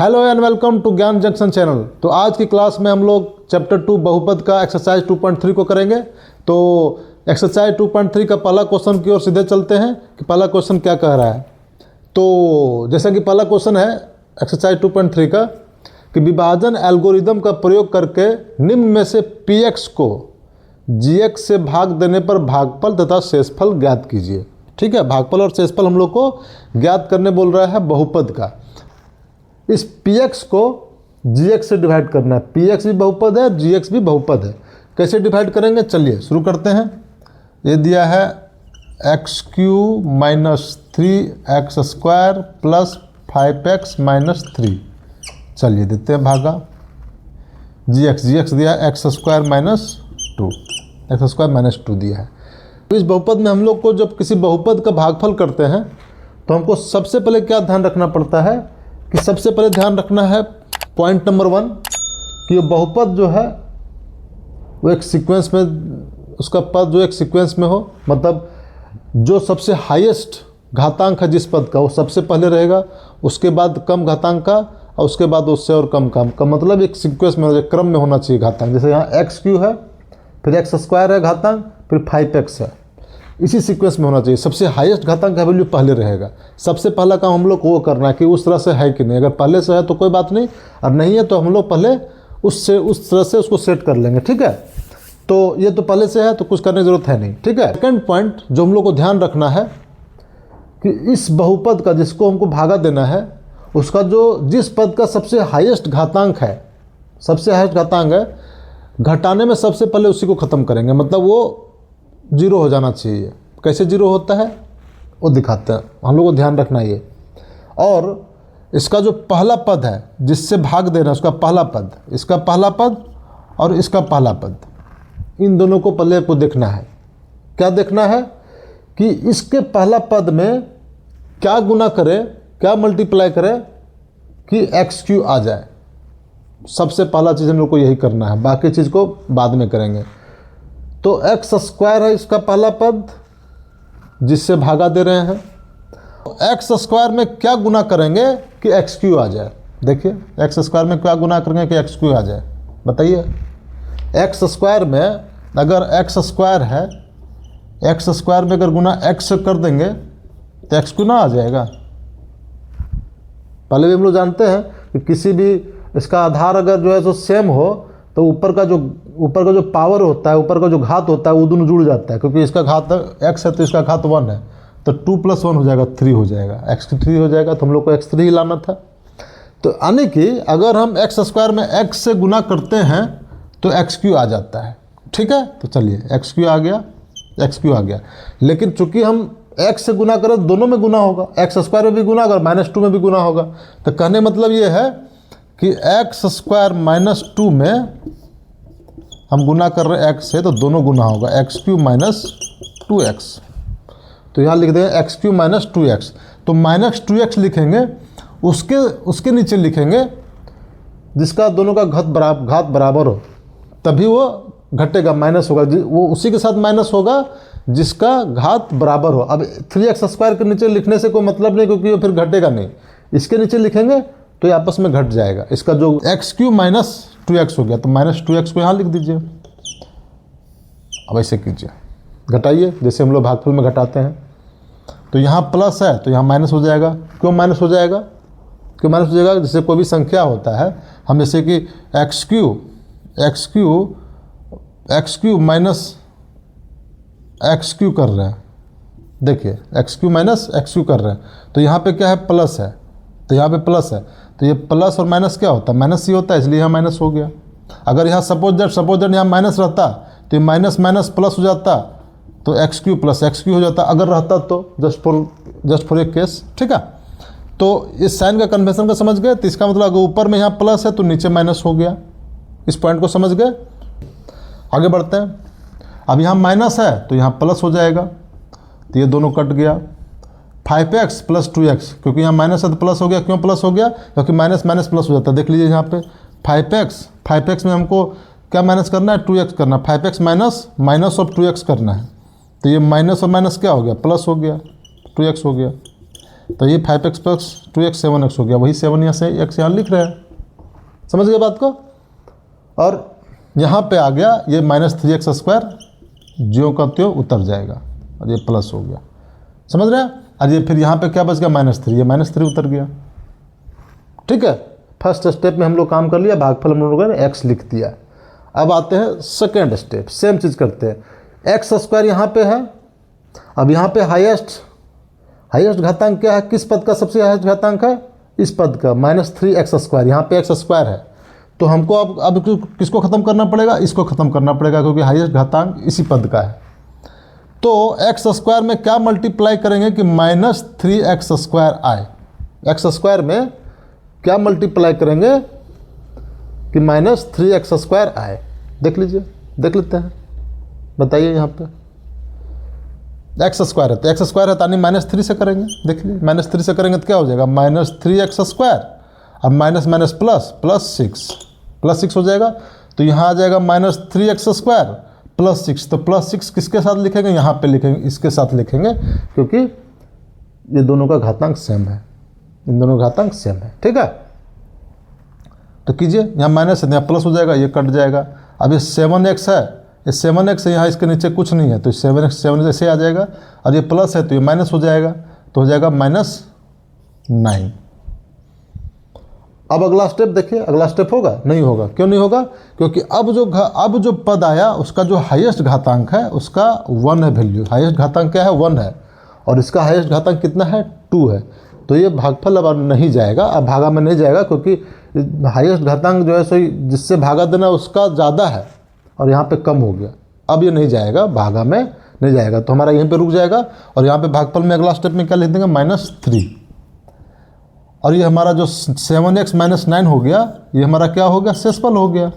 Hello and welcome to ज्ञान junction channel. तो आज की क्लास में हम लोग चैप्टर 2 बहुपद का एक्सरसाइज 2.3 को करेंगे। तो एक्सरसाइज 2.3 का पहला क्वेश्चन की ओर सीधे चलते हैं कि पहला क्वेश्चन क्या कह रहा है। तो जैसा कि पहला क्वेश्चन है एक्सरसाइज 2.3 का कि विभाजन एल्गोरिदम का प्रयोग करके निम्न में से px को gx से भाग देने पर भागफल तथा शेषफल ज्ञात कीजिए। ठीक है, भागफल और शेषफल हम लोग को ज्ञात करने बोल रहा है बहुपद का। इस px को gx से डिवाइड करना है। px भी बहुपद है, gx भी बहुपद है। कैसे डिवाइड करेंगे, चलिए शुरू करते हैं। ये दिया है x³ minus 3x² plus 5x minus 3। चलिए देते हैं भागा। gx दिया है x² माइनस 2, x² माइनस 2 दिया है। तो इस बहुपद में हम लोग को जब किसी बहुपद का भागफल करते हैं तो हमको सबसे पहले क्या ध्यान रखना पड़ता है कि सबसे पहले ध्यान रखना है पॉइंट नंबर 1 कि ये बहुपद जो है वो एक सीक्वेंस में, उसका पद जो एक सीक्वेंस में हो, मतलब जो सबसे हाईएस्ट घातांक है जिस पद का वो सबसे पहले रहेगा, उसके बाद कम घातांक का और उसके बाद उससे और कम का मतलब एक सीक्वेंस में एक क्रम में होना चाहिए घातांक। जैसे यहाँ x³ है, फिर x² है घातांक, फिर 5x है, इसी सीक्वेंस में होना चाहिए। सबसे हाईएस्ट घातांक का वैल्यू पहले रहेगा। सबसे पहला काम हम लोग को वो करना है कि उस तरह से है कि नहीं। अगर पहले से है तो कोई बात नहीं, और नहीं है तो हम लोग पहले उस तरह से उसको सेट कर लेंगे। ठीक है, तो ये तो पहले से है तो कुछ करने की जरूरत है नहीं। ठीक है, सेकंड पॉइंट जो हम लोग को ध्यान रखना है कि इस बहुपद का जिसको हमको भागा देना है उसका जिस पद का सबसे हाईएस्ट घातांक है, सबसे हाईएस्ट घातांक है, घटाने में सबसे पहले उसी को ख़त्म करेंगे। मतलब वो 0 हो जाना चाहिए। कैसे 0 होता है वो दिखाते हैं, हम लोग को ध्यान रखना ये। और इसका जो पहला पद है जिससे भाग देना है उसका पहला पद, इसका पहला पद और इसका पहला पद, इन दोनों को पहले को देखना है। क्या देखना है कि इसके पहला पद में क्या गुना करे, क्या मल्टीप्लाई करे कि x³ आ जाए। सबसे पहला चीज़ हम लोग को यही करना है, बाकी चीज़ को बाद में करेंगे। तो x² है इसका पहला पद जिससे भागा दे रहे हैं। x² में क्या गुना करेंगे कि x³ आ जाए। देखिए x² में क्या गुना करेंगे कि x³ आ जाए, बताइए। x² में अगर x² है, x² में अगर गुना x से कर देंगे तो x³ ना आ जाएगा। पहले भी हम लोग जानते हैं कि किसी भी इसका आधार अगर जो है सो सेम हो तो ऊपर का जो पावर होता है, ऊपर का जो घात होता है वो दोनों जुड़ जाता है। क्योंकि इसका घात x है तो इसका घात 1 है, तो 2 + 1 हो जाएगा 3 हो जाएगा, x³ हो जाएगा। तो हम लोग को x³ ही लाना था। तो यानी कि अगर हम x² में x से गुना करते हैं तो x³ आ जाता है। ठीक है, तो चलिए x³ आ गया। लेकिन चूंकि हम x से गुना करें दोनों में गुना होगा, x² में भी गुना होगा, -2 में भी गुना होगा। तो कहने मतलब ये है कि x² माइनस 2 में हम गुना कर रहे हैं x से तो दोनों गुना होगा, x³ माइनस 2x। तो यहाँ लिख देंगे x³ माइनस 2x। तो -2x लिखेंगे, उसके नीचे लिखेंगे जिसका दोनों का घात बराबर हो, तभी वो घटेगा, माइनस होगा। वो उसी के साथ माइनस होगा जिसका घात बराबर हो। अब 3x² के नीचे लिखने से कोई मतलब नहीं, क्योंकि वो फिर घटेगा नहीं। इसके नीचे लिखेंगे तो ये आपस में घट जाएगा। इसका जो x³ माइनस 2x हो गया तो -2x को यहाँ लिख दीजिए। अब ऐसे कीजिए, घटाइए जैसे हम लोग भागफल में घटाते हैं। तो यहाँ प्लस है तो यहाँ माइनस हो जाएगा। क्यों माइनस हो जाएगा? क्यों माइनस हो जाएगा? जैसे कोई भी संख्या होता है, हम जैसे कि x³ माइनस x³ कर रहे हैं। देखिए x³ माइनस x³ कर रहे हैं तो यहाँ पे क्या है, प्लस है, तो यहाँ पे प्लस है। तो ये प्लस और माइनस क्या होता है, माइनस ही होता है, इसलिए यहाँ माइनस हो गया। अगर यहाँ सपोज दैट यहाँ माइनस रहता तो ये माइनस माइनस प्लस हो जाता, तो x³ प्लस x³ हो जाता अगर रहता तो, जस्ट फॉर ए केस। ठीक है, तो इस साइन का कन्वेंशन का समझ गए। तो इसका मतलब अगर ऊपर में यहाँ प्लस है तो नीचे माइनस हो गया। इस पॉइंट को समझ गए, आगे बढ़ते हैं। अब यहाँ माइनस है तो यहाँ प्लस हो जाएगा, तो ये दोनों कट गया। 5x प्लस 2x, क्योंकि यहाँ माइनस है तो प्लस हो गया। क्यों प्लस हो गया? क्योंकि माइनस माइनस प्लस हो जाता है। देख लीजिए यहाँ पे 5x में हमको क्या माइनस करना है, 2x करना। 5x माइनस ऑफ 2x करना है। तो ये माइनस और माइनस क्या हो गया, प्लस हो गया, 2x हो गया। तो ये 5x प्लस 2x 7x हो गया, वही 7 यहाँ से x यहाँ लिख रहे हैं। समझ गए बात को। और यहाँ पे आ गया ये -3x², ज्यों का त्यों उतर जाएगा और ये प्लस हो गया। समझ रहे हैं। और ये फिर यहाँ पे क्या बच गया -3, ये -3 उतर गया। ठीक है, फर्स्ट स्टेप में हम लोग काम कर लिया, भागफल हम लोगों ने x लिख दिया। अब आते हैं सेकेंड स्टेप, सेम चीज़ करते हैं। x² यहाँ पे है। अब यहाँ पे हाईएस्ट घातांक क्या है, किस पद का सबसे हाईएस्ट घातांक है, इस पद का -3x²। यहाँ पे x² है, तो हमको अब किसको ख़त्म करना पड़ेगा, इसको ख़त्म करना पड़ेगा, क्योंकि हाईएस्ट घातांक इसी पद का है। तो x² में क्या मल्टीप्लाई करेंगे कि -3x² आए। x² में क्या मल्टीप्लाई करेंगे कि -3x² आए। देख लीजिए, देख लेते हैं, बताइए। यहाँ पे x² है तो x² है, तानी -3 से करेंगे। देख लीजिए, -3 से करेंगे तो क्या हो जाएगा, -3x²। अब माइनस माइनस प्लस 6 हो जाएगा। तो यहाँ आ जाएगा -3x² प्लस 6। तो प्लस 6 किसके साथ लिखेंगे, यहाँ पे लिखेंगे, इसके साथ लिखेंगे, क्योंकि ये दोनों का घातांक सेम है, इन दोनों का घातांक सेम है। ठीक है, तो कीजिए, यहाँ माइनस है, यहाँ प्लस हो जाएगा, ये कट जाएगा। अब ये 7x है, ये 7x है, यहाँ इसके नीचे कुछ नहीं है, तो 7x ऐसे आ जाएगा। और ये प्लस है तो ये माइनस हो जाएगा, तो हो जाएगा -9। अब अगला स्टेप देखिए, अगला स्टेप होगा, नहीं होगा। क्यों नहीं होगा, क्योंकि अब जो पद आया उसका जो हाईएस्ट घातांक है उसका 1 है वैल्यू। हाईएस्ट घातांक क्या है, 1 है, और इसका हाईएस्ट घातांक कितना है, 2 है। तो ये भागफल अब नहीं जाएगा, अब भागा में नहीं जाएगा, क्योंकि हाईएस्ट घातांक जो है सो जिससे भागा देना उसका ज़्यादा है और यहाँ पे कम हो गया। अब ये नहीं जाएगा, भागा में नहीं जाएगा, तो हमारा यहीं पे रुक जाएगा। और यहाँ पे भागफल में अगला स्टेप में क्या लिख देंगे, -3। और ये हमारा जो 7x - 9 हो गया, ये हमारा क्या हो गया, शेषफल हो गया।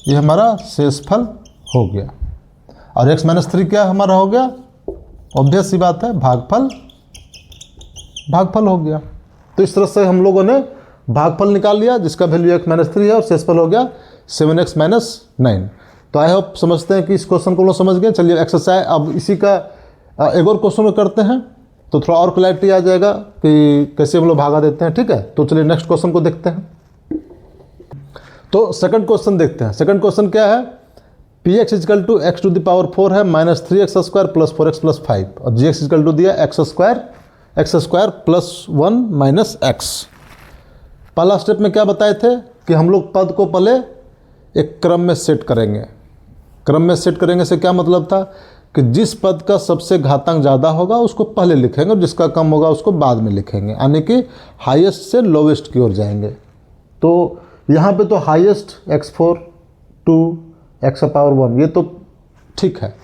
ये हमारा शेषफल हो गया। और x - 3 क्या हमारा हो गया, ऑब्वियस सी बात है, भागफल हो गया। तो इस तरह से हम लोगों ने भागफल निकाल लिया, जिसका वैल्यू x - 3 है, और शेषफल हो गया 7x - 9। तो आई होप समझते हैं कि इस क्वेश्चन को लोग समझ गए। चलिए एक्सरसाइज, अब इसी का एक और क्वेश्चन करते हैं, तो थोड़ा और क्लैरिटी आ जाएगा कि कैसे हम लोग भागा देते हैं। ठीक है, तो चलिए नेक्स्ट क्वेश्चन को देखते हैं। तो सेकंड क्वेश्चन देखते हैं। सेकंड क्वेश्चन क्या है, px = x⁴ है -3x² + 4x + 5, और gx = दिया x² + 1 - x। पहला स्टेप में क्या बताए थे कि हम लोग पद को पहले एक क्रम में सेट करेंगे। क्रम में सेट करेंगे से क्या मतलब था कि जिस पद का सबसे घातांक ज़्यादा होगा उसको पहले लिखेंगे, और जिसका कम होगा उसको बाद में लिखेंगे, यानी कि हाईएस्ट से लोवेस्ट की ओर जाएंगे। तो यहाँ पे तो हाईएस्ट x4 2 x⁴ ये तो ठीक है।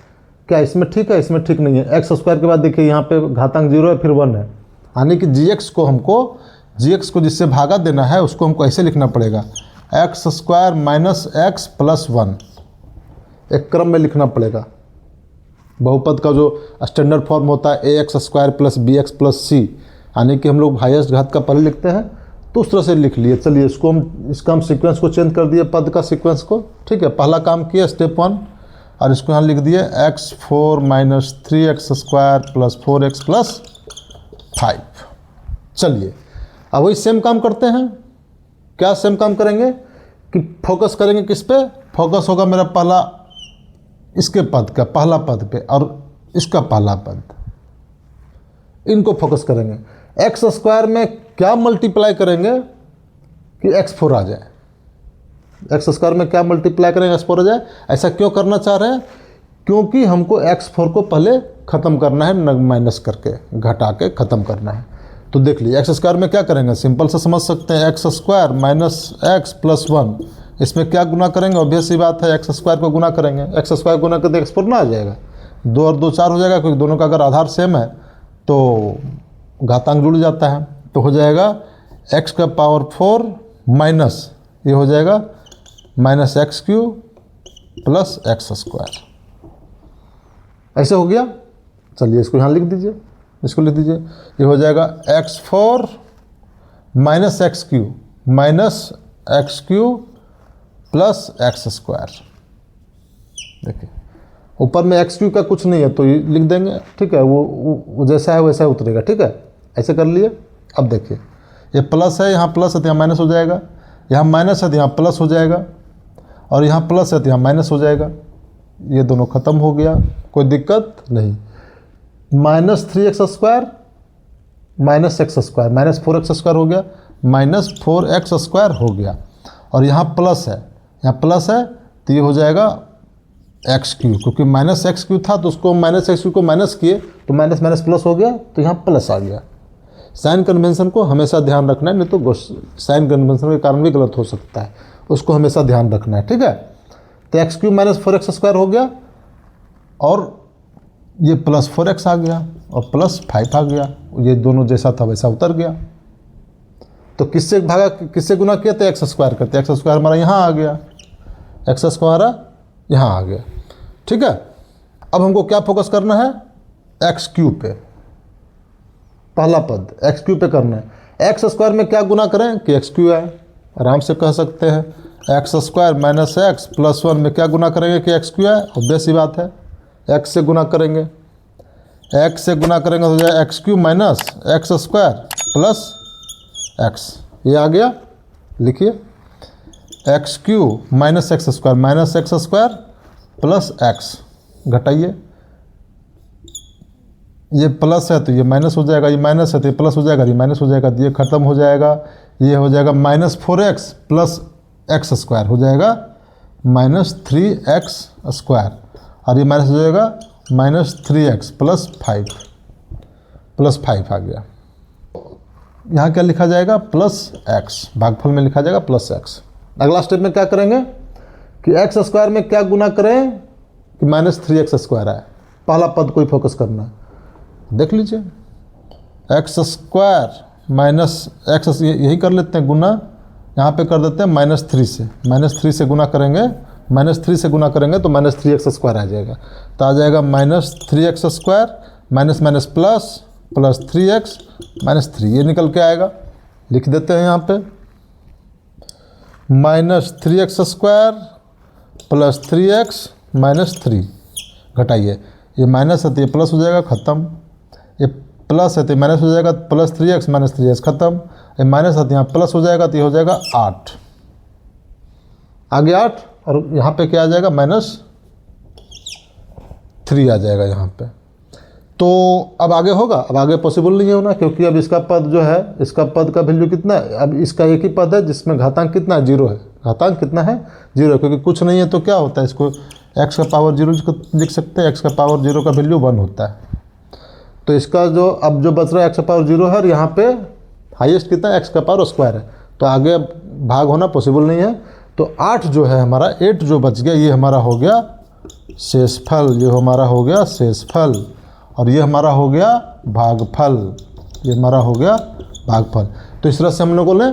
क्या इसमें ठीक है, इसमें ठीक नहीं है। x² के बाद देखिए यहाँ पे घातांक 0 है, फिर 1 है, यानी कि gx को जिससे भागा देना है उसको हमको ऐसे लिखना पड़ेगा, x² - x + 1। एक क्रम में लिखना पड़ेगा। बहुपद का जो स्टैंडर्ड फॉर्म होता है ax² + bx + c, यानी कि हम लोग हाईएस्ट घात का पहले लिखते हैं, तो उस तरह से लिख लिए। चलिए इसका हम सीक्वेंस को चेंज कर दिए, पद का सीक्वेंस को। ठीक है, पहला काम किया स्टेप 1, और इसको यहाँ लिख दिए x4 - 3x² + 4x + 5। चलिए अब वही सेम काम करते हैं। क्या सेम काम करेंगे कि फोकस करेंगे किस पे, फोकस होगा मेरा पहला इसके पद का पहला पद पे, और इसका पहला पद, इनको फोकस करेंगे। x² में क्या मल्टीप्लाई करेंगे कि x4 आ जाए। x² में क्या मल्टीप्लाई करेंगे, x4 आ जाए। ऐसा क्यों करना चाह रहे हैं, क्योंकि हमको x4 को पहले ख़त्म करना है, माइनस करके घटा के ख़त्म करना है। तो देख लीजिए x² में क्या करेंगे, सिंपल से समझ सकते हैं, x² - x + 1, इसमें क्या गुना करेंगे, ऑब्वियस सी बात है, x² को गुना करेंगे। x² गुना करते x4 ना आ जाएगा, 2 और 2 4 हो जाएगा, क्योंकि दोनों का अगर आधार सेम है तो घातांक जुड़ जाता है। तो हो जाएगा x⁴ माइनस, ये हो जाएगा -x³ + x²। ऐसे हो गया। चलिए इसको यहाँ लिख दीजिए, इसको लिख दीजिए, ये हो जाएगा x4 - x³ + x²। देखिए ऊपर में x³ का कुछ नहीं है तो ये लिख देंगे। ठीक है, वो जैसा है वैसा उतरेगा। ठीक है, ऐसे कर लिए। अब देखिए ये प्लस है, यहाँ प्लस है तो यहाँ माइनस हो जाएगा, यहाँ माइनस है तो यहाँ प्लस हो जाएगा, और यहाँ प्लस है तो यहाँ माइनस हो जाएगा। ये दोनों खत्म हो गया, कोई दिक्कत नहीं। -3x² -x² -4x² हो गया, -4x² हो गया। और यहाँ प्लस है, यहाँ प्लस है तो ये हो जाएगा x3, क्योंकि -x3 था तो उसको -x3 को माइनस किए तो माइनस माइनस प्लस हो गया, तो यहाँ प्लस आ गया। साइन कन्वेंशन को हमेशा ध्यान रखना है, नहीं तो साइन कन्वेंशन के कारण भी गलत हो सकता है, उसको हमेशा ध्यान रखना है, ठीक है। तो x3 -4x² हो गया, और ये +4x आ गया, और +5 आ गया। ये दोनों जैसा था वैसा उतर गया। तो किससे भागा, किससे गुना किया, तो x² करते, x² हमारा यहाँ आ गया, x² यहाँ आ गया, ठीक है। अब हमको क्या फोकस करना है, x³ पे, पहला पद x³ पे करना है। x² में क्या गुना करें कि x³ है, आराम से कह सकते हैं। x² - x +1 में क्या गुना करेंगे कि x³ है, ऑब्वियस ही बात है, x से गुना करेंगे, x से गुना करेंगे तो हो जाए x³ - x² + x। ये आ गया, लिखिए x³ - x² + x। घटाइए, ये प्लस है तो ये माइनस हो जाएगा, ये माइनस है तो ये प्लस हो जाएगा, ये माइनस हो जाएगा, ये खत्म हो जाएगा। ये हो जाएगा -4x + x² हो जाएगा -3x², और ये माइनस हो जाएगा -3x + 5 आ गया। यहाँ क्या लिखा जाएगा, +x, भागफल में लिखा जाएगा +x। अगला स्टेप में क्या करेंगे कि x² में क्या गुना करें कि -3x² आए। पहला पद को ही फोकस करना, देख लीजिए x² - x, यही कर लेते हैं गुना, यहाँ पे कर देते हैं -3 से, -3 से गुना करेंगे, -3 से गुना करेंगे तो -3x² आ जाएगा। तो आ जाएगा -3x² minus minus plus 3x -3, ये निकल के आएगा। लिख देते हैं यहाँ पे -3x² + 3x -3। घटाइए, ये माइनस है तो ये प्लस हो जाएगा, ख़त्म। ये प्लस है तो माइनस हो जाएगा, +3x - 3x ख़त्म। ये माइनस है तो यहाँ प्लस हो जाएगा, तो ये हो जाएगा 8, आगे 8, और यहाँ पे क्या आ जाएगा -3 आ जाएगा यहाँ पे। तो अब आगे होगा, अब आगे पॉसिबल नहीं है होना, क्योंकि अब इसका पद जो है, इसका पद का वैल्यू कितना है, अब इसका एक ही पद है जिसमें घातांक कितना है, 0 है। घातांक कितना है, 0 है, क्योंकि कुछ नहीं है तो क्या होता है, इसको x का पावर 0 लिख सकते हैं, x का पावर 0 का वैल्यू 1 होता है। तो इसका जो अब जो बच रहा है x का पावर 0 है, और यहाँ पे हाईएस्ट कितना है, x का पावर स्क्वायर है, तो आगे भाग होना पॉसिबल नहीं है। तो 8 जो है हमारा, 8 जो बच गया, ये हमारा हो गया शेषफल, ये हमारा हो गया शेषफल, और ये हमारा हो गया भागफल, ये हमारा हो गया भागफल। तो इस तरह से हम लोगों ने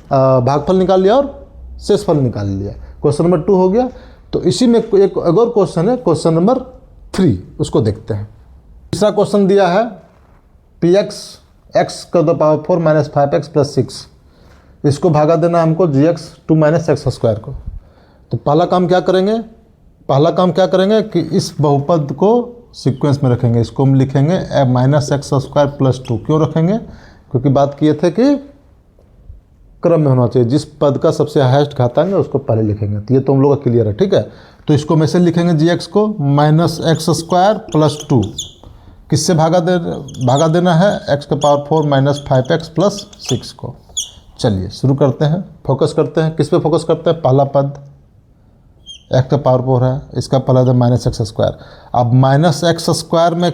भागफल निकाल लिया और शेषफल निकाल लिया। क्वेश्चन नंबर 2 हो गया। तो इसी में एक और क्वेश्चन है, क्वेश्चन नंबर 3, उसको देखते हैं। तीसरा क्वेश्चन दिया है px x⁴ - 5x + 6, इसको भागा देना हमको gx2 - x² को। तो पहला काम क्या करेंगे, पहला काम क्या करेंगे कि इस बहुपद को सीक्वेंस में रखेंगे, इसको हम लिखेंगे -x² + 2। क्यों रखेंगे, क्योंकि बात किए थे कि क्रम में होना चाहिए, जिस पद का सबसे हाईएस्ट घातांक है उसको पहले लिखेंगे। तो ये तो हम लोग का क्लियर है, ठीक है। तो इसको में से लिखेंगे gx को -x² + 2, किससे भागा देना है, x⁴ - 5x + 6 को। चलिए शुरू करते हैं, फोकस करते हैं, किस पे फोकस करते हैं, पहला पद x⁴ है, इसका पहला है -x²। अब -x² में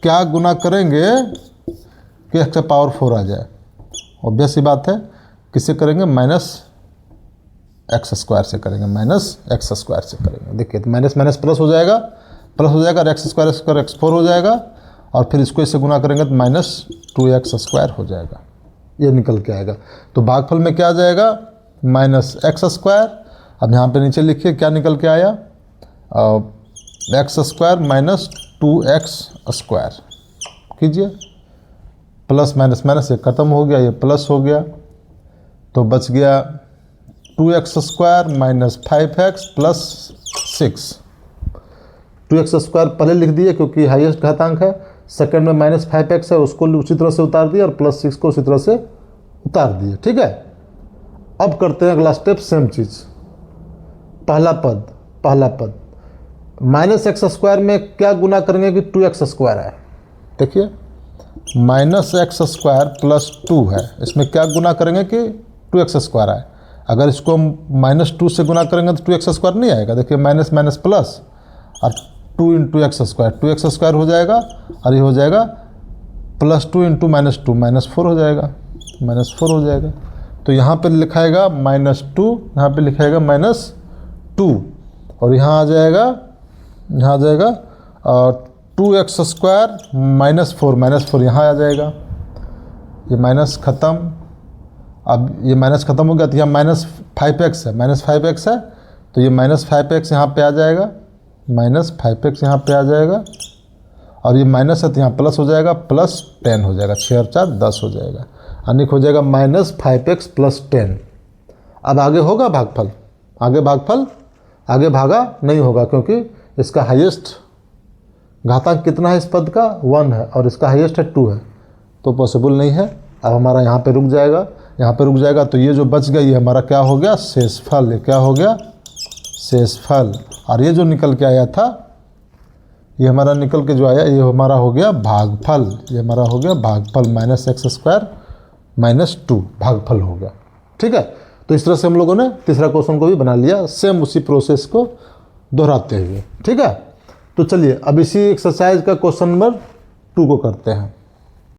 क्या गुना करेंगे कि x⁴ आ जाए, ऑब्वियस ही बात है, किससे करेंगे, -x² से करेंगे, -x² से करेंगे। देखिए तो माइनस माइनस प्लस हो जाएगा, और x² x4 हो जाएगा, और फिर इसको इससे गुना करेंगे तो -2x² हो जाएगा, ये निकल के आएगा। तो भागफल में क्या आ जाएगा, -x²। अब यहाँ पे नीचे लिखिए क्या निकल के आया, x² - 2x²। कीजिए, प्लस माइनस माइनस से ख़त्म हो गया, ये प्लस हो गया, तो बच गया 2x² - 5x + 6। 2x² पहले लिख दिए क्योंकि हाईएस्ट घातांक है, सेकंड में -5x है उसको उसी तरह से उतार दिया और +6 को उसी तरह से उतार दिए। ठीक है, अब करते हैं अगला स्टेप, सेम चीज़। पहला पद -x² में क्या गुना करेंगे कि 2x² है। देखिए -x² + 2 है, इसमें क्या गुना करेंगे कि 2x² है। अगर इसको हम -2 से गुना करेंगे तो 2x² नहीं आएगा। देखिए माइनस माइनस प्लस और 2 × x², 2x² हो जाएगा और ये हो जाएगा +2 × -2 -4 हो जाएगा, -4 हो जाएगा। तो यहाँ पे लिखाएगा -2, यहाँ पे लिखाएगा -2 और यहाँ आ जाएगा 2x² -4 यहाँ आ जाएगा। ये माइनस ख़त्म, अब ये माइनस ख़त्म हो गया तो यहाँ -5x है, -5x है तो ये -5x यहाँ पे आ जाएगा, -5x यहाँ पे आ जाएगा और ये माइनस है तो यहाँ प्लस हो जाएगा, +10 हो जाएगा, 6 और 4 10 हो जाएगा, यानी हो जाएगा -5x + 10। अब आगे होगा भागफल, आगे भागा नहीं होगा क्योंकि इसका हाईएस्ट घातांक कितना है इस पद का 1 है और इसका हाईएस्ट है 2 है, तो पॉसिबल नहीं है। अब हमारा यहाँ पे रुक जाएगा, तो ये जो बच गई हमारा क्या हो गया, शेषफल। ये क्या हो गया, शेषफल। और ये जो निकल के आया था, ये हमारा निकल के जो आया ये हमारा हो गया भागफल। ये हमारा हो गया भागफल, -x² - 2 भागफल हो गया। ठीक है, तो इस तरह से हम लोगों ने तीसरा क्वेश्चन को भी बना लिया, सेम उसी प्रोसेस को दोहराते हुए। ठीक है, तो चलिए अब इसी एक्सरसाइज का क्वेश्चन नंबर 2 को करते हैं।